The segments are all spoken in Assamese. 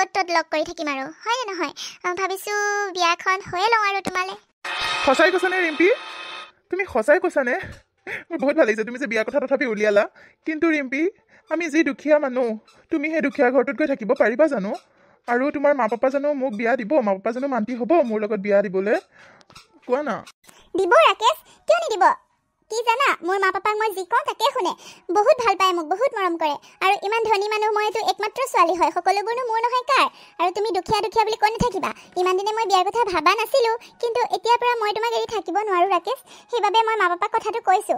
তত লগ কৰি থাকিম আৰু হয় নে নহয় ভাবিছো বিয়াখন হৈয়ে লওঁ আৰু তোমালে সঁচাই কৈছানে ৰিম্পী তুমি সঁচাই কৈছানে মোৰ বহুত ভাল লাগিছে তুমি যে বিয়াৰ কথা তথাপি উলিয়ালা কিন্তু ৰিম্পী আমি যি দুখীয়া মানুহ তুমি সেই দুখীয়া ঘৰটোত গৈ থাকিব পাৰিবা জানো আৰু তোমাৰ মা পাপা জানো মোক বিয়া দিব মা পাপা জানো মান্তি হ'ব মোৰ লগত বিয়া দিবলৈ কোৱা না দিব ৰাকেশ কিয় নিদিব কি জানা মোৰ মা পাপাক মই যি কওঁ তাকে শুনে বহুত ভাল পায় মোক বহুত মৰম কৰে আৰু ইমান ধনী মানুহ মইতো একমাত্ৰ ছোৱালী হয় সকলোবোৰনো মোৰ নহয় কাৰ আৰু তুমি দুখীয়া দুখীয়া বুলি কৈ নাথাকিবা ইমান দিনে মই বিয়াৰ কথা ভাবা নাছিলো কিন্তু এতিয়াৰ পৰা মই তোমাক এৰি থাকিব নোৱাৰো ৰাকেশ সেইবাবে মই মা পাপাক কথাটো কৈছো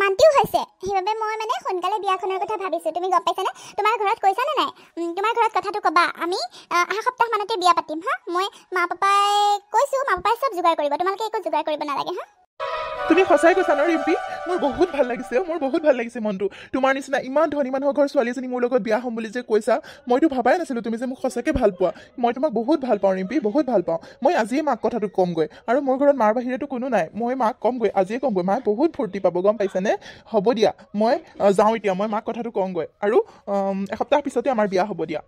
মান্তিও হৈছে সেইবাবে মই মানে সোনকালে বিয়াখনৰ কথা ভাবিছো তুমি গম পাইছানে তোমাৰ ঘৰত কৈছানে নাই তোমাৰ ঘৰত কথাটো ক'বা আমি অহা সপ্তাহমানতে বিয়া পাতিম হা মই মা পাপাই কৈছো মা পাপাই চব যোগাৰ কৰিব তোমালোকে একো যোগাৰ কৰিব নালাগে হা তুমি সঁচাই কৈছা ন ৰিম্পী মোৰ বহুত ভাল লাগিছে মনটো তোমাৰ নিচিনা ইমান ধনী মানুহৰ ঘৰ ছোৱালী এজনী মোৰ লগত বিয়া হ'ম বুলি যে কৈছা মইতো ভাবাই নাছিলো তুমি যে মোক সঁচাকৈ ভাল পোৱা মই তোমাক বহুত ভাল পাওঁ ৰিম্পী বহুত ভাল পাওঁ মই আজিয়ে মাক কথাটো ক'মগৈ আৰু মোৰ ঘৰত মাৰ বাহিৰেতো কোনো নাই মই মাক ক'মগৈ আজিয়ে ক'মগৈ মায়ে বহুত ফূৰ্তি পাব গম পাইছানে হ'ব দিয়া মই যাওঁ এতিয়া মই মাক কথাটো ক'মগৈ আৰু এসপ্তাহ পিছতে আমাৰ বিয়া হ'ব দিয়া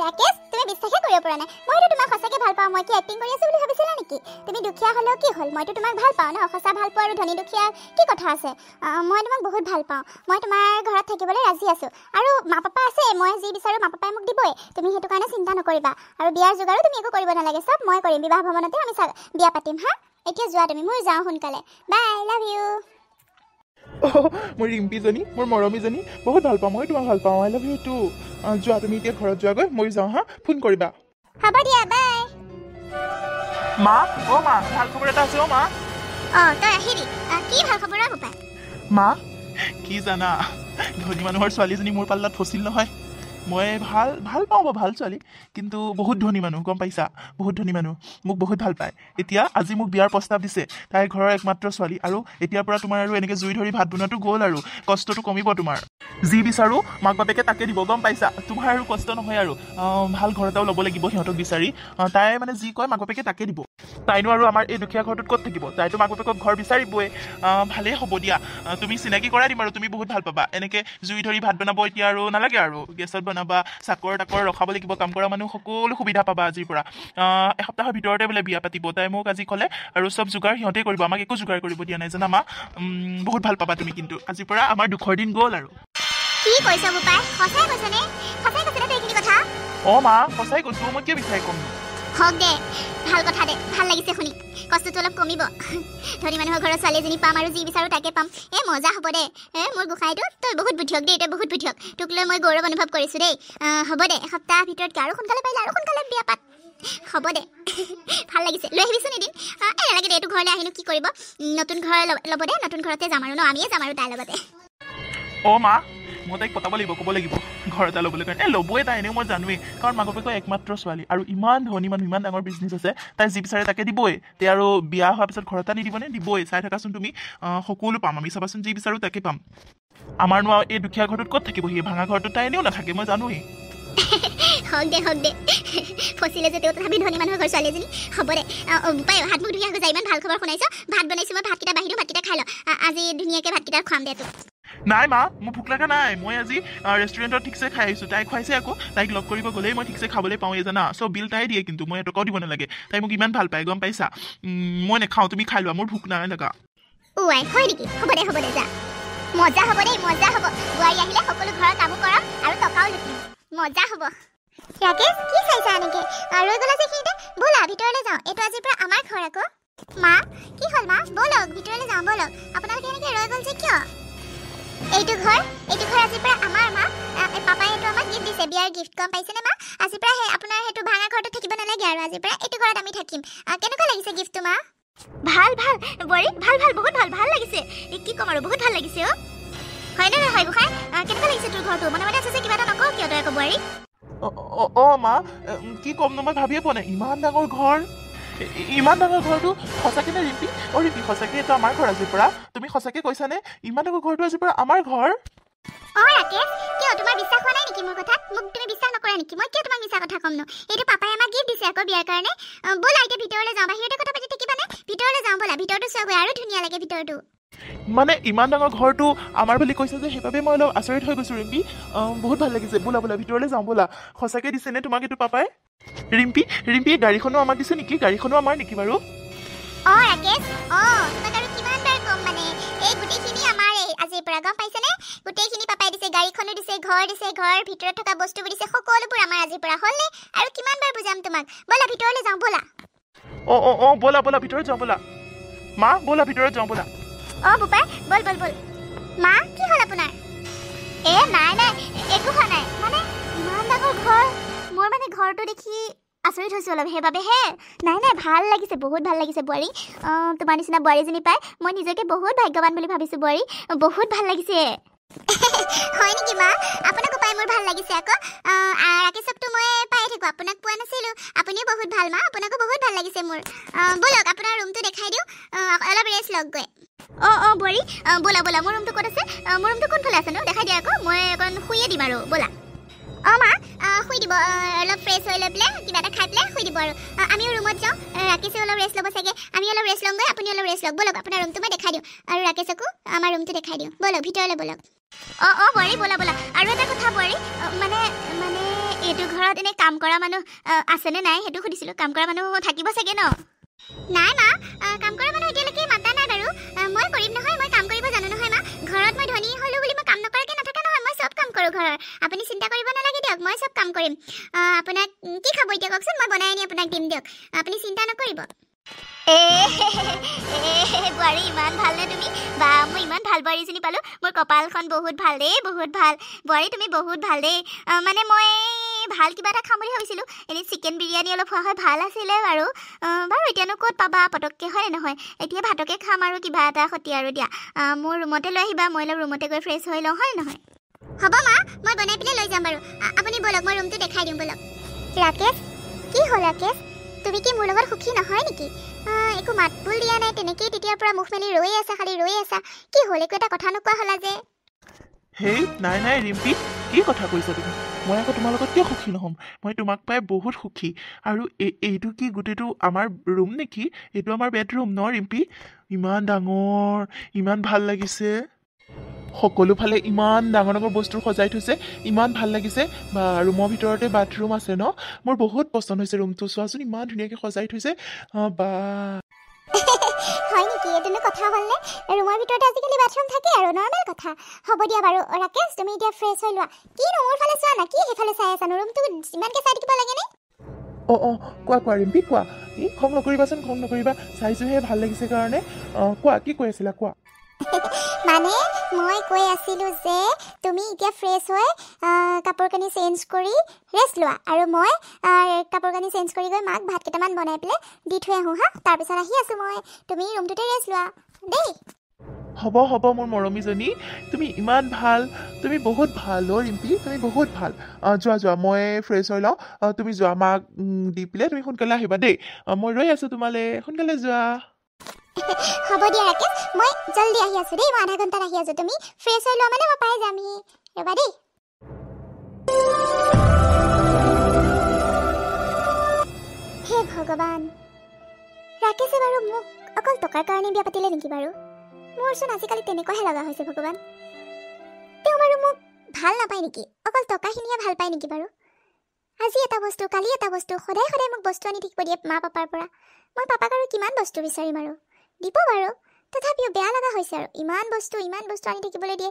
ৰাকেশ তুমি বিশ্বাসে কৰিব পৰা নাই মইতো তোমাক সঁচাকে ভাল পাওঁ মই কি এক্টিং কৰি আছো বুলি ভাবিছিলা নেকি তুমি দুখীয়া হ'লেও কি হ'ল মইতো তোমাক ভাল পাওঁ ন সঁচা ভাল পোৱা আৰু ধনী দুখীয়া কি কথা আছে মই তোমাক বহুত ভাল পাওঁ মই তোমাৰ ঘৰত থাকিবলৈ ৰাজি আছো আৰু মা পাপা আছে মই যি বিচাৰো মা পাপাই মোক দিবই তুমি সেইটো কাৰণে চিন্তা নকৰিবা আৰু বিয়াৰ যোগাৰো তুমি একো কৰিব নালাগে চব মই কৰিম বিবাহ ভৱনতে আমি বিয়া পাতিম হা এতিয়া যোৱা তুমি মই যাওঁ সোনকালে বাই লাভ ইউ মোৰ ৰিম্পীজনী মোৰ মৰমীজনী বহুত ভাল পাওঁ মই তোমাক ভাল পাওঁ আই লাভ ইউ টু যোৱা তুমি এতিয়া ঘৰত যোৱাগৈ মই যাওঁ হা ফোন কৰিবা হ'ব দিয়া বাই মা অ' মা ভাল খবৰ এটা আছে অ' মা তই আহিবি কি ভাল খবৰ আৰু পাই মা কি জানা ধনী মানুহৰ ছোৱালীজনী মোৰ পাল্লাত ফচিল নহয় মই ভাল পাওঁ ভাল ছোৱালী কিন্তু বহুত ধনী মানুহ গম পাইছা বহুত ধনী মানুহ মোক বহুত ভাল পায় এতিয়া আজি মোক বিয়াৰ প্ৰস্তাৱ দিছে তাইৰ ঘৰৰ একমাত্ৰ ছোৱালী আৰু এতিয়াৰ পৰা তোমাৰ আৰু এনেকৈ জুই ধৰি ভাত বনোৱাটো গ'ল আৰু কষ্টটো কমিব তোমাৰ যি বিচাৰো মাক বাপেকে তাকে দিব গম পাইছা তোমাৰ আৰু কষ্ট নহয় আৰু ভাল ঘৰ এটাও ল'ব লাগিব সিহঁতক বিচাৰি তাই মানে যি কয় মাক বাপেকে তাকে দিব তাইনো আৰু আমাৰ এই দুখীয়া ঘৰটোত ক'ত থাকিব তাইতো মাক বাপেকক ঘৰ বিচাৰিবই ভালেই হ'ব দিয়া তুমি চিনাকি কৰাই দিম আৰু তুমি বহুত ভাল পাবা এনেকৈ জুই ধৰি ভাত বনাব এতিয়া আৰু নালাগে আৰু গেছত বনাবা চাকৰ তাকৰ ৰখাব লাগিব কাম কৰা মানুহ সকলো সুবিধা পাবা আজিৰ পৰা এসপ্তাহৰ ভিতৰতে বোলে বিয়া পাতিব তাই মোক আজি ক'লে আৰু চব যোগাৰ সিহঁতেই কৰিব আমাক একো যোগাৰ কৰিব দিয়া নাই জানা মা বহুত ভাল পাবা তুমি কিন্তু আজিৰ পৰা আমাৰ দুখৰ দিন গ'ল আৰু কি কৈছা বোপাই সঁচাই কৈছানে তই এইখিনি কথা মা সঁচাই কৈছো মই কিয় বিচাৰি ক'ম হওক দে ভাল কথা দে ভাল লাগিছে শুনি কষ্টটো অলপ কমিব ধনী মানুহৰ ঘৰৰ ছোৱালী এজনী পাম আৰু যি বিচাৰো তাকে পাম মজা হ'ব দে মোৰ গোসাঁইটো তই বহুত বুদ্ধিয়ক দেই তই বহুত বুদ্ধিয়ক তোক লৈ মই গৌৰৱ অনুভৱ কৰিছো দেই হ'ব দে এসপ্তাহ ভিতৰত আৰু সোনকালে পাৰিলে আৰু সোনকালে বিয়া পাত হ'ব দে ভাল লাগিছে লৈ আহিবিচোন এদিন নালাগে দে এইটো ঘৰলৈ আহিনো কি কৰিব নতুন ঘৰ ল'ব দে নতুন ঘৰতে যাম আৰু ন আমিয়ে যাম আৰু তাইৰ লগতে মা মই তাইক পতাব লাগিব ক'ব লাগিব ঘৰ এটা ল'বলৈ কাৰণে ল'বই তাই এনেও মই জানোৱেই কাৰণ মাক বাপেকৰ একমাত্ৰ ছোৱালী আৰু ইমান ধনী মানুহ ইমান ডাঙৰ বিজনেছ আছে তাই যি বিচাৰে তাকে দিবই তে আৰু বিয়া হোৱাৰ পিছত ঘৰ এটা নিদিবনে দিবই চাই থাকাচোন তুমি সকলো পাম আমি চাবাচোন যি বিচাৰো তাকে পাম আমাৰনো এই দুখীয়া ঘৰটোত ক'ত থাকিব সেই ভাঙা ঘৰটোত তাই এনেও নাথাকে মই জানোৱেই হওক দে ফচিলে যে তেওঁ তথাপি ধনী মানুহৰ ঘৰ ছোৱালী এজনী হ'ব দে পাই হাত মুখ ধুই আহোঁ ইমান ভাল খবৰ শুনাইছ ভাত বনাইছোঁ মই ভাতকেইটা বাঢ়ি দিওঁ ভাতকেইটা খাই ল আজি ধুনীয়াকৈ ভাতকেইটা খুৱাম দে তোক নাই মা মোৰ ভোক লগা নাই মই আজি ৰেষ্টুৰেণ্টত ঠিকছে খাই আহিছোঁ তাই খুৱাইছে আকৌ তাইক লগ কৰিব গ'লেই মই ঠিকছে খাবলৈ পাওঁৱেই জানা চব বিল তাই দিয়ে কিন্তু মই এটকাও দিব নালাগে তাই মোক ইমান ভাল পায় গম পাইছা মই নেখাওঁ তুমি খাই লোৱা মোৰ ভোক নাই লগা হয় নেকি হ'ব দে যা মজা হ'ব দেই মজা হ'ব বোৱাৰী আহিলে সকলো ঘৰৰ কামো কৰাম আৰু টকাও লুটিম মজা হ'ব ৰাকেশ কি চাইছা এনেকৈ ৰৈ গ'লা যে সেইখিনিতে ব'লা ভিতৰলৈ যাওঁ এইটো আজিৰ পৰা আমাৰ ঘৰ আকৌ মা কি হ'ল মা ব'লক ভিতৰলৈ যাওঁ ব'লক আপোনালোকে এনেকৈ ৰৈ গ'ল যে কিয় এইটো ঘৰ আজিৰ পৰা আমাৰ মা পাপাই এইটো আমাক গিফ্ট দিছে বিয়াৰ গিফ্ট গম পাইছেনে মা আজিৰ পৰা আপোনাৰ সেইটো ভাঙা ঘৰটো থাকিব নালাগে আৰু আজিৰ পৰা এইটো ঘৰত আমি থাকিম কেনেকুৱা লাগিছে গিফ্টটো মা ভাল বোৱাৰী ভাল বহুত ভাল লাগিছে কি ক'ম আৰু বহুত ভাল লাগিছে হয়নে নহয় গোসাঁই কেনেকুৱা লাগিছে তোৰ ঘৰটো মনে আছে যে কিবা এটা নকওঁ কিয় তই আকৌ বোৱাৰী মা কি ক'ম ন মই ভাবিয়ে পোৱা নাই ইমান ডাঙৰ ঘৰটো সঁচাকে নে ৰিম্পী ৰিম্পী সঁচাকে এইটো আমাৰ ঘৰ আজিৰ পৰা তুমি সঁচাকে কৈছানে ইমান ডাঙৰ ঘৰটো আজিৰ পৰা আমাৰ ঘৰ ৰাকেশ কিয় তোমাৰ বিশ্বাস হোৱা নাই নেকি মোৰ কথাত মোক তুমি বিশ্বাস নকৰা নেকি মই কিয় তোমাক মিছা কথা ক'ম নো এইটো পাপাই আমাক গিফ্ট দিছে আকৌ বিয়াৰ কাৰণে ব'লা এতিয়া ভিতৰলৈ যাওঁ বাহিৰতে কথা পাতি থাকিবানে ভিতৰলৈ যাওঁ ব'লা ভিতৰটো চোৱাগৈ আৰু ধুনীয়া লাগে ভিতৰটো মানে ইমান ডাঙৰ ঘৰটো আমাৰ বুলি কৈছে যে সেইবাবে মই অলপ আচৰিত হৈ গৈছোঁ ৰিম্পী। বহুত ভাল লাগিছে, বোলা বোলা ভিতৰলৈ যাওঁ ব'লা। সঁচাকৈ দিছেনে তোমাক এইটো পাপাই? ৰিম্পী ৰিম্পী গাড়ীখনো আমাক দিছে নেকি? গাড়ীখনো আমাৰ নেকি বাৰু? ৰাকেশ, তোমাক আৰু কিমান বাৰ ক'ম মানে এই গোটেইখিনি আমাৰ আজিৰ পৰা গম পাইছেনে? গোটেইখিনি পাপাই দিছে, গাড়ীখনো দিছে, ঘৰ দিছে, ঘৰৰ ভিতৰত থকা বস্তুবোৰ দিছে, সকলোবোৰ আমাৰ আজিৰ পৰা হ'লনে? আৰু কিমান বাৰ বুজাম তোমাক? ব'লা ভিতৰলৈ যাওঁ ব'লা। ব'লা ব'লা ভিতৰত যাওঁ ব'লা। মা ব'লা ভিতৰত যাওঁ ব'লা। বোপাই বল বল বল। মা কি হ'ল আপোনাৰ? নাই নাই একো হোৱা নাই, মানে ইমান ডাঙৰ ঘৰ, মোৰ মানে ঘৰটো দেখি আচৰিত হৈছোঁ অলপ, সেইবাবেহে। নাই নাই ভাল লাগিছে, বহুত ভাল লাগিছে বোৱাৰী। তোমাৰ নিচিনা বোৱাৰীজনী পাই মই নিজকে বহুত ভাগ্যৱান বুলি ভাবিছোঁ বোৱাৰী, বহুত ভাল লাগিছে। হয় নেকি মা? আপোনাকো পাই মোৰ ভাল লাগিছে আকৌ। ৰাকেশকতো মই পাই থাকোঁ, আপোনাক পোৱা নাছিলোঁ। আপুনিও বহুত ভাল মা, আপোনাকো বহুত ভাল লাগিছে মোৰ। ব'লক আপোনাৰ ৰুমটো দেখাই দিওঁ, অলপ ৰেষ্ট লওক গৈ। বোৱাৰী ব'লা ব'লা, মোৰ ৰুমটো ক'ত আছে? মোৰ ৰুমটো কোনফালে আছে নো? দেখাই দিয়া আকৌ, মই অকণ শুয়ে দিম আৰু ব'লা। মা শুই দিব, অলপ ফ্ৰেছ হৈ লৈ পেলাই কিবা এটা খাই পেলাই শুই দিব আৰু। আমিও ৰুমত যাওঁ, ৰাকেশে অলপ ৰেষ্ট ল'ব চাগে, আমি অলপ ৰেষ্ট ল'মগৈ, আপুনি অলপ ৰেষ্ট লওক। ব'লক আপোনাৰ ৰুমটো মই দেখাই দিওঁ, আৰু ৰাকেশকো আমাৰ ৰুমটো দেখাই দিওঁ। ব'লক ভিতৰলৈ ব'লক। বোৱাৰী ব'লা ব'লা। আৰু এটা কথা বোৱাৰী, মানে এইটো ঘৰত এনেই কাম কৰা মানুহ আছেনে নাই সেইটো সুধিছিলোঁ। কাম কৰা মানুহ থাকিব চাগে ন? নাই মা, কাম কৰা মানুহ এতিয়ালৈকে মাতা নাই বাৰু। মই কৰিম নহয়, মই কাম কৰিব জানো নহয় মা। ঘৰত মই ধনী হ'লোঁ বুলি মই কাম নকৰাকৈ নাথাকা নহয়, মই চব কাম কৰোঁ ঘৰৰ। আপুনি চিন্তা কৰিব নালাগে দিয়ক, মই চব কাম কৰিম। আপোনাক কি খাব এতিয়া কওকচোন, মই বনাই আনি আপোনাক দিম দিয়ক, আপুনি চিন্তা নকৰিব। বোৱাৰী ইমান ভালনে তুমি? বা মই ইমান ভাল বোৱাৰীজনী পালোঁ, মোৰ কপালখন বহুত ভাল দেই, বহুত ভাল বোৱাৰী, তুমি বহুত ভাল দেই। মানে মই ভাল কিবা এটা খাম বুলি ভাবিছিলোঁ, এনেই চিকেন বিৰিয়ানী অলপ খোৱা হয় ভাল আছিলে বাৰু। বাৰু এতিয়ানো ক'ত পাবা পটককৈ, হয় নহয়? এতিয়া ভাতকে খাম আৰু কিবা এটা সতি আৰু দিয়া। মোৰ ৰুমতে লৈ আহিবা, মই অলপ ৰুমতে গৈ ফ্ৰেছ হৈ লওঁ, হয় নহয়? হ'ব মা, মই বনাই পেলাই লৈ যাম বাৰু। আপুনি ব'লক, মই ৰুমটো দেখাই দিম ব'লক। ৰাকেশ কি হ'ল ৰাকেশ? তুমি কি মোৰ লগত সুখী নহয় নেকি? একো মাত বোল দিয়া নাই, তেনেকেই তেতিয়াৰ পৰা মুখ মেলি ৰৈ আছা, খালি ৰৈ আছা। কি হ'ল, একো এটা কথা নোকোৱা হ'লা যে? হেই নাই নাই ৰিম্পী, কি কথা কৈছা তুমি? মই আকৌ তোমাৰ লগত কিয় সুখী নহ'ম? মই তোমাক পাই বহুত সুখী। আৰু এইটো কি গোটেইটো আমাৰ ৰুম নেকি? এইটো আমাৰ বেডৰুম ন ৰিম্পী? ইমান ডাঙৰ, ইমান ভাল লাগিছে। সকলো ফালে ইমান ডাঙৰ ডাঙৰ বস্তু সজাই থৈছে, ইমান ভাল লাগিছে। বা ৰুমৰ ভিতৰতে বাথৰুম আছে ন? মোৰ বহুত পচন্দ হৈছে ৰুমটো, চোৱাচোন ইমান ধুনীয়াকৈ সজাই থৈছে। বা হয় নেকি? এইটোনো কথা হ'লনে? ৰুমৰ ভিতৰতে আজিকালি বাথৰুম থাকে আৰু, নৰ্মেল কথা। হ'ব দিয়া বাৰু ৰাকেশ, তুমি এতিয়া ফ্ৰেছ হৈ লোৱা। কিনো মোৰ ফালে চোৱা না, কি সেইফালে চাই আছানো? ৰুমটো ইমানকৈ চাই থাকিব লাগেনে? কোৱা ৰিম্পী কোৱা। খং নকৰিবাচোন, খং নকৰিবা, চাইছোঁহে ভাল লাগিছে কাৰণে। কোৱা, কি কৈ আছিলা কোৱা। মানে মই কৈ আছিলোঁ যে তুমি এতিয়া ফ্ৰেছ হৈ কাপোৰ কানি চেঞ্জ কৰি ৰেষ্ট লোৱা, আৰু মই কাপোৰ কানি চেঞ্জ কৰি গৈ মাক ভাত কেইটামান বনাই পেলাই দি থৈ আহোঁ হা। তাৰপিছত আহি আছোঁ মই, তুমি ৰুমটোতে ৰেষ্ট লোৱা দেই। হ'ব মোৰ মৰমীজনী, তুমি ইমান ভাল, তুমি বহুত ভাল ৰিম্পী, তুমি বহুত ভাল। যোৱা মই ফ্ৰেছ হৈ লওঁ, তুমি যোৱা, মাক দি পেলাই তুমি সোনকালে আহিবা দেই। মই ৰৈ আছোঁ তোমালৈ, সোনকালে যোৱা। হ'ব দিয়া ৰাকেশ, মই জল্দি আহি আছোঁ দেই, মই আধা ঘণ্টাত আহি আছোঁ। তুমি ফ্ৰেছ হৈ লোৱা মানে মই পাই যামহি, ৰ'বা দেই। হে ভগৱান, ৰাকেশে বাৰু মোক অকল টকাৰ কাৰণে বিয়া পাতিলে নেকি বাৰু? মোৰচোন আজিকালি তেনেকুৱাহে লগা হৈছে ভগৱান। তেওঁ বাৰু মোক ভাল নাপায় নেকি? অকল টকাখিনিহে ভাল পায় নেকি বাৰু? আজি এটা বস্তু, কালি এটা বস্তু, সদায় সদায় মোক বস্তু আনি থাকিব দিয়ে মা পাপাৰ পৰা। মই পাপাক আৰু কিমান বস্তু বিচাৰিম আৰু? দিব বাৰু, তথাপিও বেয়া লগা হৈছে আৰু, ইমান বস্তু আনি থাকিবলৈ দিয়ে।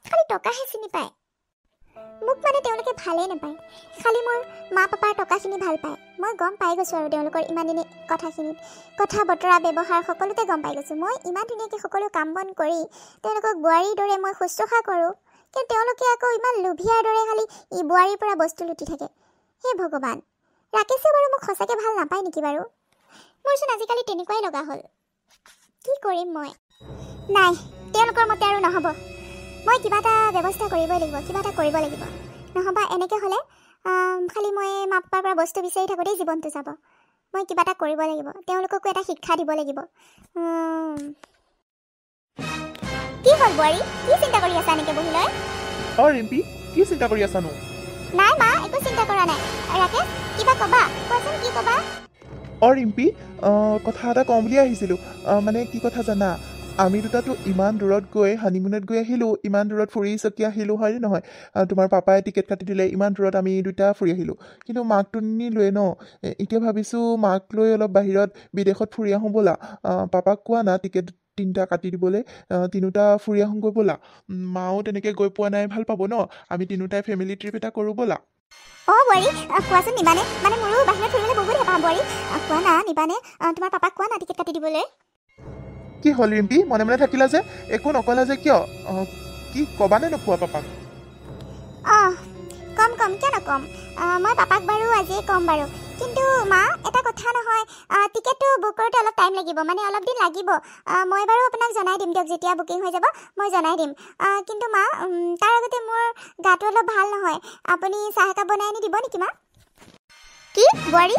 খালি টকাহে চিনি পায় মোক, মানে তেওঁলোকে ভালেই নাপায়, খালি মোৰ মা পাপাৰ টকাখিনি ভাল পায়। মই গম পাই গৈছোঁ আৰু তেওঁলোকৰ ইমান দিনে কথাখিনিত, কথা বতৰা ব্যৱহাৰ সকলোতে গম পাই গৈছোঁ। মই ইমান ধুনীয়াকৈ সকলো কাম বন কৰি তেওঁলোকক বোৱাৰীৰ দৰে মই শুশ্ৰূষা কৰোঁ, কিন্তু তেওঁলোকে আকৌ ইমান লোভিয়াৰ দৰে খালি বোৱাৰীৰ পৰা বস্তু লুটি থাকে। হে ভগৱান, ৰাকেশে বাৰু মোক সঁচাকৈ ভাল নাপায় নেকি বাৰু? মোৰচোন আজিকালি তেনেকুৱাই লগা হ'ল। কি কৰিম মই? নাই, তেওঁলোকৰ মতে আৰু নহ'ব। মই কিবা এটা ব্যৱস্থা কৰিবই লাগিব, কিবা এটা কৰিব লাগিব। নহ'বা এনেকৈ হ'লে খালি মই মা পাপাৰ পৰা বস্তু বিচাৰি থাকোঁতেই জীৱনটো যাব। মই কিবা এটা কৰিব লাগিব, তেওঁলোককো এটা শিক্ষা দিব লাগিব। কি হ'ল বোৱাৰী, কি চিন্তা কৰি আছা এনেকৈ বহি লৈ? ৰিম্পী, কি চিন্তা কৰি আছানো? নাই মা, একো চিন্তা কৰা নাই। ৰাকেশ, কিবা ক'বা? কোৱাচোন কি ক'বা? ৰিম্পী, কথা এটা কওঁ বুলি আহিছিলোঁ। মানে কি কথা জানা, আমি দুটাতো ইমান দূৰত গৈ হানিমুনত গৈ আহিলোঁ, ইমান দূৰত ফুৰি চকি আহিলোঁ হয়নে নহয়? তোমাৰ পাপাই টিকেট কাটি দিলে, ইমান দূৰত আমি দুটা ফুৰি আহিলোঁ, কিন্তু মাকটো নিনিলোৱে ন। এতিয়া ভাবিছোঁ মাক লৈ অলপ বাহিৰত বিদেশত ফুৰি আহোঁ ব'লা। পাপাক কোৱা না টিকেট 3টা কাটি দিবলৈ, 3টা ফুৰি আহোঁগৈ ব'লা। মাও তেনেকৈ গৈ পোৱা নাই, ভাল পাব ন। আমি তিনিওটাই ফেমিলি ট্ৰিপ এটা কৰোঁ ব'লা। বোৱাৰী কোৱাচোন নিবানে? মানে মোৰো বাহিৰত ফুৰিবলৈ বহুত হেঁপাহ বোৱাৰী। কোৱা না নিবানে? তোমাৰ পাপাক কোৱা না টিকেট কাটি দিবলৈ। কি হ'ল ৰিম্পী, মনে মনে থাকিলা যে, একো নকলা যে কিয়? কি ক'বানে নোকোৱা পাপাক? কম কিয় নক'ম। মই পাপাক বাৰু আজিয়ে ক'ম বাৰু। কিন্তু মা এটা কথা নহয়, টিকেটটো বুক কৰোঁতে অলপ টাইম লাগিব, মানে অলপ দিন লাগিব। মই বাৰু আপোনাক জনাই দিম দিয়ক, যেতিয়া বুকিং হৈ যাব মই জনাই দিম। কিন্তু মা তাৰ আগতে মোৰ গাটো অলপ ভাল নহয়, আপুনি চাহ একাপ বনাই আনি দিব নেকি মা? কি বোৱাৰী,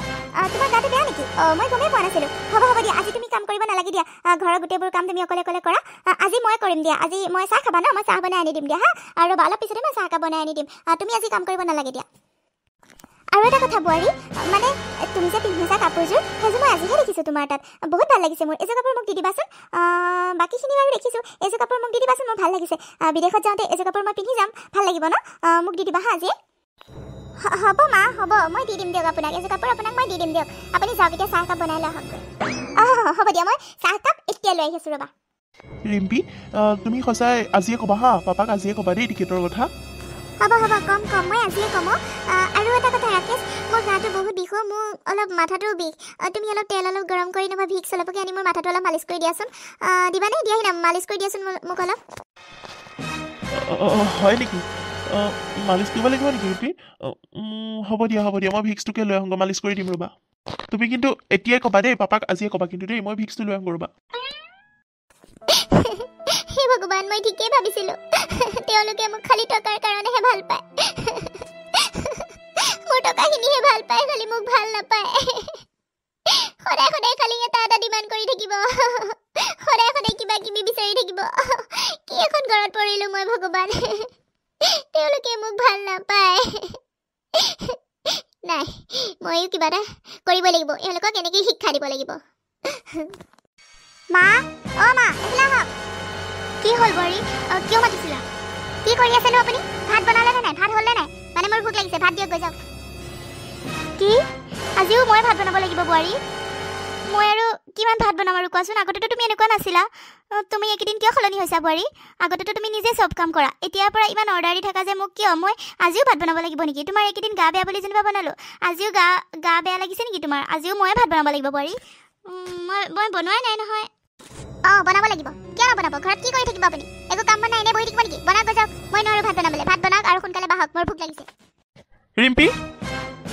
তোমাৰ গাটো বেয়া নেকি? মই গমেই পোৱা নাছিলোঁ। হ'ব দিয়া, আজি তুমি কাম কৰিব নালাগে দিয়া। ঘৰৰ গোটেইবোৰ কাম তুমি অকলে কৰা। আজি মই কৰিম দিয়া। আজি মই চাহ খাবা ন, মই চাহ বনাই আনি দিম দিয়া হা। আৰু অলপ পিছতে মই চাহ একাপ বনাই আনি দিম। তুমি আজি কাম কৰিব নালাগে দিয়া। আৰু এটা কথা বোৱাৰী, মানে তুমি যে পিন্ধিছা কাপোৰযোৰ, সেইযোৰ মই আজিহে দেখিছোঁ তোমাৰ তাত। বহুত ভাল লাগিছে মোৰ। এইযোৰ কাপোৰ মোক দি দিবাচোন। বাকীখিনি বাৰু দেখিছোঁ, এইযোৰ কাপোৰ মোক দি দিবাচোন, মোৰ ভাল লাগিছে। বিদেশত যাওঁতে এইযোৰ কাপোৰ মই পিন্ধি যাম, ভাল লাগিব ন। মোক দি দিবা হা আজি। হ'ব মা, হ'ব, মই দি দিম দিয়ক আপোনাক। এইযোৰ কাপোৰ আপোনাক মই দি দিম দিয়ক। আপুনি যাওক, এতিয়া চাহ একাপ বনাই লৈ আহকগৈ। হ'ব দিয়া, মই চাহ একাপ এতিয়া লৈ আহিছোঁ ৰ'বা। ৰিম্পী, তুমি সঁচাই আজিয়ে ক'বা হা, পাপাক আজিয়ে ক'বা দেই টিকেটৰ কথা। হ'ব কম, মই আজিয়ে ক'ম। আৰু এটা কথা ৰাকেশ, মোৰ গাটো বহুত বিষ, মোৰ অলপ মাথাটোও বিষ। তুমি অলপ তেল অলপ গৰম কৰি নবা, ভিক্স অলপকে আনি মোৰ মাথাটো অলপ মালিচ কৰি দিয়াচোন। দিবানে? দিয়াহি না, মালিচ কৰি দিয়াচোন মোক অলপ। হয় নেকি? মালিচ কৰিব লাগিব নেকি ৰিম্পী? হ'ব দিয়া, মই ভিক্সটোকে লৈ আহোঁগৈ, মালিচ কৰি দিম ৰ'বা। তুমি কিন্তু এতিয়াই ক'বা দেই, পাপাক আজিয়ে ক'বা কিন্তু দেই, মই ভিক্সটো লৈ আহোঁ ৰ'বা। হে ভগৱান, মই ঠিকেই ভাবিছিলোঁ। তেওঁলোকে মোক খালি টকাৰ কাৰণেহে ভাল পায়। মোৰ টকাখিনিহে ভাল পায়, খালি মোক ভাল নাপায়। সদায় খালি এটা ডিমাণ্ড কৰি থাকিব, সদায় কিবা কিবি বিচাৰি থাকিব। কি এখন ঘৰত পৰিলোঁ মই ভগৱান। তেওঁলোকে মোক ভাল নাপায়। নাই, ময়ো কিবা এটা কৰিব লাগিব, এওঁলোকক এনেকেই শিক্ষা দিব লাগিব। মা, মা, এইফালে আহক। কি হ'ল বোৱাৰী, কিয় মাতিছিলা? কি কৰি আছেনো আপুনি? ভাত বনালে নে নাই? ভাত হ'লনে নাই? মানে মোৰ ভোক লাগিছে, ভাত দিয়ক, গৈ যাওক। কি? আজিও মই ভাত বনাব লাগিব বোৱাৰী? মই আৰু কিমান ভাত বনাম আৰু কোৱাচোন? আগতেতো তুমি এনেকুৱা নাছিলা। তুমি এইকেইদিন কিয় সলনি হৈছা বোৱাৰী? আগতেতো তুমি নিজে চব কাম কৰা, এতিয়াৰ পৰা ইমান অৰ্ডাৰ দি থাকা যে মোক কিয়? মই আজিও ভাত বনাব লাগিব নেকি? তোমাৰ এইকেইদিন গা বেয়া বুলি যেনিবা বনালোঁ, আজিও গা বেয়া লাগিছে নেকি তোমাৰ? আজিও ময়ে ভাত বনাব লাগিব বোৱাৰী? মই বনোৱাই নাই নহয়। বনাব লাগিব। কিয় নবনাব? ঘৰত কি কৰি থাকিব আপুনি? একো কাম বনাই এনেই বহি থাকিব নেকি? বনাওক, গৈ যাওক। মই নোৱাৰোঁ ভাত বনাবলৈ। ভাত বনাওক আৰু সোনকালে বাহক, মোৰ ভোক লাগিছে। ৰিম্পী,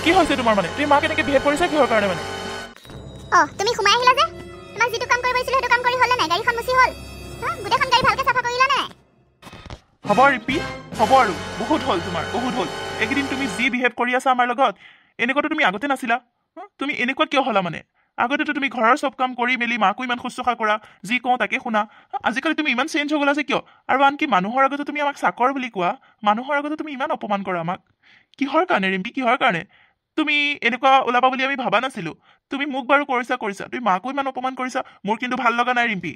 কি হৈছে তোমাৰ? মানে তুমি মাক এনেকৈ বিহেভ কৰিছা কিহৰ কাৰণে? মানে তুমি সোমাই আহিলা যে, তোমাক যিটো কাম কৰিব আহিছিলোঁ সেইটো কাম কৰি হ'লনে নাই? গাড়ীখন মুচি হ'ল? গোটেইখন গাড়ী ভালকৈ চাফা কৰিলা নে নাই? হ'ব ৰিম্পী, হ'ব আৰু বহুত হ'ল তোমাৰ, বহুত হ'ল। এইকেইদিন তুমি যি বিহেভ কৰি আছা আমাৰ লগত, এনেকুৱাতো তুমি আগতে নাছিলা। তুমি এনেকুৱা কিয় হ'লা? মানে আগতেতো তুমি ঘৰৰ চব কাম কৰি মেলি মাকো ইমান শুশ্ৰূষা কৰা, যি কওঁ তাকে শুনা। আজিকালি তুমি ইমান চেঞ্জ হৈ গ'লা যে কিয়? আৰু আনকি মানুহৰ আগতে তুমি আমাক চাকৰ বুলি কোৱা, মানুহৰ আগতে তুমি ইমান অপমান কৰা আমাক। কিহৰ কাৰণে ৰিম্পী, কিহৰ কাৰণে? তুমি এনেকুৱা ওলাবা বুলি আমি ভাবা নাছিলোঁ। তুমি মোক বাৰু কৰিছা, তুমি মাকো ইমান অপমান কৰিছা। মোৰ কিন্তু ভাল লগা নাই ৰিম্পী।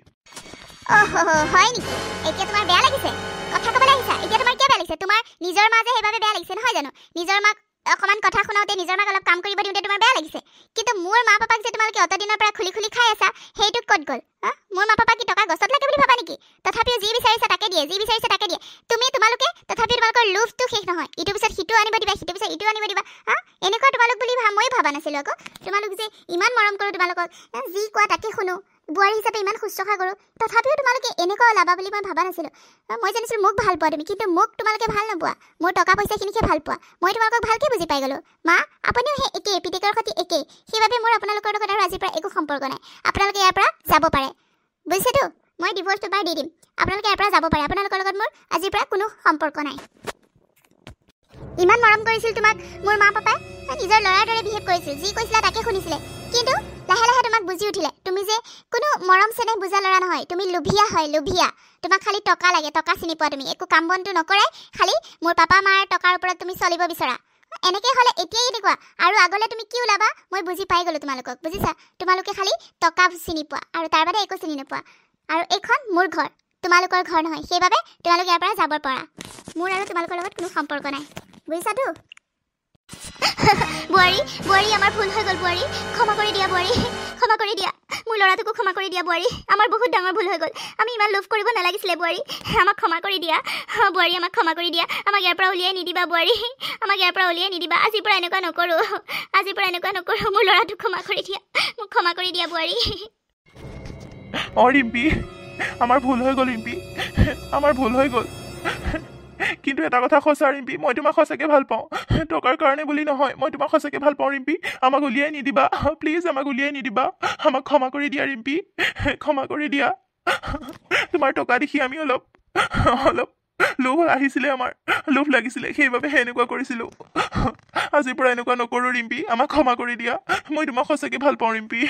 হয় নেকি? এতিয়া তোমাৰ বেয়া লাগিছে? কথা ক'বলৈ আহিছা, এতিয়া তোমাৰ কিয় বেয়া লাগিছে? তোমাৰ নিজৰ মা যে, সেইবাবে বেয়া লাগিছে নহয় জানো? নিজৰ মাক অকণমান কথা শুনাওঁতে, নিজৰ মাক অলপ কাম কৰিব দিওঁতে তোমাৰ বেয়া লাগিছে। কিন্তু মোৰ মা পাপাক যে তোমালোকে অতদিনৰ পৰা খুলি খাই আছা, সেইটো ক'ত গ'ল? মোৰ মা পাপা কি টকা গছত লাগে বুলি ভাবা নেকি? তথাপিও যি বিচাৰিছে তাকে দিয়ে, তোমালোকে তথাপিও তোমালোকৰ লোভটো শেষ নহয়। ইটোৰ পিছত সিটো আনিব দিবা, সিটোৰ পিছত ইটো আনিব দিবা। এনেকুৱা তোমালোক বুলি ময়ো ভাবা নাছিলোঁ আকৌ। তোমালোক যে ইমান মৰম কৰোঁ তোমালোকক, যি কোৱা তাকে শুনো, বোৱাৰী হিচাপে ইমান শুশ্ৰূষা কৰোঁ, তথাপিও তোমালোকে এনেকুৱা ওলাবা বুলি মই ভাবা নাছিলোঁ। মই জানিছিলোঁ মোক ভাল পোৱা তুমি, কিন্তু মোক তোমালোকে ভাল নোপোৱা। মোৰ টকা পইচাখিনিকে ভাল পোৱা। মই তোমালোকক ভালকৈ বুজি পাই গ'লোঁ। মা, আপুনিও সেই একেই, পিতেকৰ সৈতে একেই। সেইবাবে মোৰ আপোনালোকৰ লগত আৰু আজিৰ পৰা একো সম্পৰ্ক নাই। আপোনালোকে ইয়াৰ পৰা যাব পাৰে, বুজিছেতো? মই ডিভ'ৰ্চ পেপাৰ দি দিম, আপোনালোকে ইয়াৰ পৰা যাব পাৰে। আপোনালোকৰ লগত মোৰ আজিৰ পৰা কোনো সম্পৰ্ক নাই। ইমান মৰম কৰিছিল তোমাক মোৰ মা পাপাই, নিজৰ ল'ৰাৰ দৰে বিহেভ কৰিছিল, যি কৈছিলা তাকে শুনিছিলে। কিন্তু লাহে লাহে তোমাক বুজি উঠিলে, তুমি যে কোনো মৰম চেনেহ বুজা ল'ৰা নহয়, তুমি লোভিয়া হয়, লোভিয়া। তোমাক খালি টকা লাগে, টকা চিনি পোৱা তুমি। একো কাম বনটো নকৰাই খালি মোৰ পাপা মাৰ টকাৰ ওপৰত তুমি চলিব বিচৰা। এনেকৈ হ'লে এতিয়াই এনেকুৱা, আৰু আগলৈ তুমি কি ওলাবা মই বুজি পাই গ'লোঁ তোমালোকক, বুজিছা? তোমালোকে খালি টকা চিনি পোৱা আৰু তাৰ বাদে একো চিনি নোপোৱা। আৰু এইখন মোৰ ঘৰ, তোমালোকৰ ঘৰ নহয়। সেইবাবে তোমালোকে ইয়াৰ পৰা যাব পৰা। মোৰ আৰু তোমালোকৰ লগত কোনো সম্পৰ্ক নাই, বুজিছাতো? বোৱাৰী বোৱাৰী, আমাৰ ভুল হৈ গ'ল বোৱাৰী, ক্ষমা কৰি দিয়া বোৱাৰী, ক্ষমা কৰি দিয়া। মোৰ ল'ৰাটোকো ক্ষমা কৰি দিয়া বোৱাৰী, আমাৰ বহুত ডাঙৰ ভুল হৈ গ'ল। আমি ইমান লোভ কৰিব নালাগিছিলে বোৱাৰী, আমাক ক্ষমা কৰি দিয়া বোৱাৰী, আমাক ক্ষমা কৰি দিয়া। আমাক ইয়াৰ পৰা উলিয়াই নিদিবা বোৱাৰী, আমাক ইয়াৰ পৰা উলিয়াই নিদিবা। আজিৰ পৰা এনেকুৱা নকৰোঁ, আজিৰ পৰা এনেকুৱা নকৰোঁ। মোৰ ল'ৰাটোক ক্ষমা কৰি দিয়া, মোক ক্ষমা কৰি দিয়া বোৱাৰী। অঁ ৰিম্পী, আমাৰ ভুল হৈ গ'ল ৰিম্পী, আমাৰ ভুল হৈ গ'ল। কিন্তু এটা কথা সঁচা ৰিম্পী, মই তোমাক সঁচাকৈ ভাল পাওঁ, টকাৰ কাৰণে বুলি নহয়, মই তোমাক সঁচাকৈ ভাল পাওঁ ৰিম্পী। আমাক উলিয়াই নিদিবা প্লিজ, আমাক উলিয়াই নিদিবা। আমাক ক্ষমা কৰি দিয়া ৰিম্পী, ক্ষমা কৰি দিয়া। তোমাৰ টকা দেখি আমি অলপ লোভ আহিছিলে, আমাৰ লোভ লাগিছিলে, সেইবাবে এনেকুৱা কৰিছিলোঁ। আজিৰ পৰা এনেকুৱা নকৰোঁ ৰিম্পী, আমাক ক্ষমা কৰি দিয়া। মই তোমাক সঁচাকৈ ভাল পাওঁ ৰিম্পী।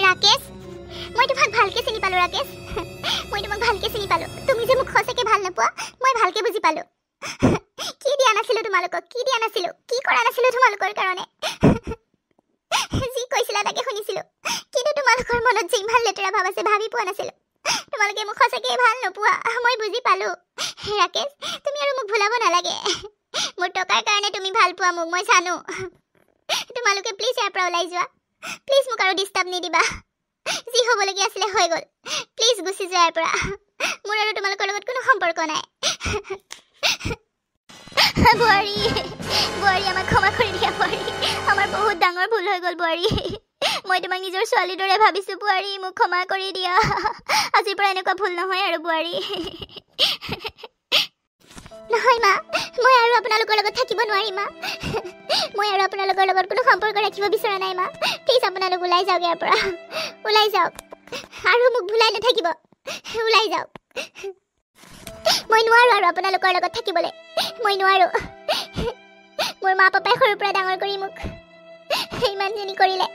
ৰাকেশ, মই তোমাক ভালকে চিনি পালোঁ ৰাকেশ, মই তোমাক ভালকে চিনি পালোঁ। তুমি যে মোক সঁচাকৈ ভাল নোপোৱা মই ভালকে বুজি পালোঁ। কি দিয়া নাছিলোঁ তোমালোকক, কি দিয়া নাছিলোঁ, কি কৰা নাছিলোঁ তোমালোকৰ কাৰণে। যি কৈছিলা তাকে শুনিছিলোঁ, কিন্তু তোমালোকৰ মনত যে ইমান লেতেৰা ভাৱ আছে ভাবি পোৱা নাছিলোঁ। তোমালোকে মোক সঁচাকৈ ভাল নোপোৱা, মই বুজি পালোঁ। ৰাকেশ, তুমি আৰু মোক ভুলাব নালাগে। মোৰ টকাৰ কাৰণে তুমি ভাল পোৱা মোক, মই জানো। তোমালোকে প্লিজ ইয়াৰ পৰা ওলাই যোৱা, প্লিজ মোক আৰু ডিষ্টাৰ্ব নিদিবা। যি হ'বলগীয়া আছিলে হৈ গ'ল, প্লিজ গুচি যোৱা ইয়াৰ পৰা। মোৰ আৰু তোমালোকৰ লগত কোনো সম্পৰ্ক নাই। বোৱাৰী বোৱাৰী, আমাক ক্ষমা কৰি দিয়া বোৱাৰী, আমাৰ বহুত ডাঙৰ ভুল হৈ গ'ল বোৱাৰী। মই তোমাক নিজৰ ছোৱালীৰ দৰে ভাবিছোঁ বোৱাৰী, মোক ক্ষমা কৰি দিয়া। আজিৰ পৰা এনেকুৱা ভুল নহয় আৰু বোৱাৰী। নহয় মা, মই আৰু আপোনালোকৰ লগত থাকিব নোৱাৰিম মা। মই আৰু আপোনালোকৰ লগত কোনো সম্পৰ্ক ৰাখিব বিচৰা নাই মা। প্লিজ আপোনালোক ওলাই যাওক ইয়াৰ পৰা, ওলাই যাওক আৰু মোক ভুলাই নাথাকিব, ওলাই যাওক। মই নোৱাৰোঁ আৰু আপোনালোকৰ লগত থাকিবলৈ, মই নোৱাৰোঁ। মোৰ মা পাপাই সৰুৰ পৰা ডাঙৰ কৰি মোক ইমানখিনি কৰিলে,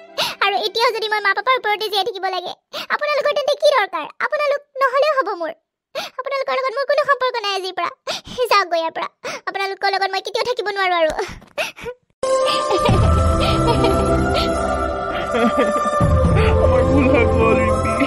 আৰু এতিয়াও যদি মই মা পাপাৰ ওপৰতে জীয়াই থাকিব লাগে, আপোনালোকৰ তেন্তে কি দৰকাৰ? আপোনালোক নহ'লেও হ'ব মোৰ, আপোনালোকৰ লগত মোৰ কোনো সম্পৰ্ক নাই আজিৰ পৰা। যাওক গৈ ইয়াৰ পৰা, আপোনালোকৰ লগত মই কেতিয়াও থাকিব নোৱাৰোঁ আৰু। আমাৰ ভুল হৈ গ'ল ৰিম্পী।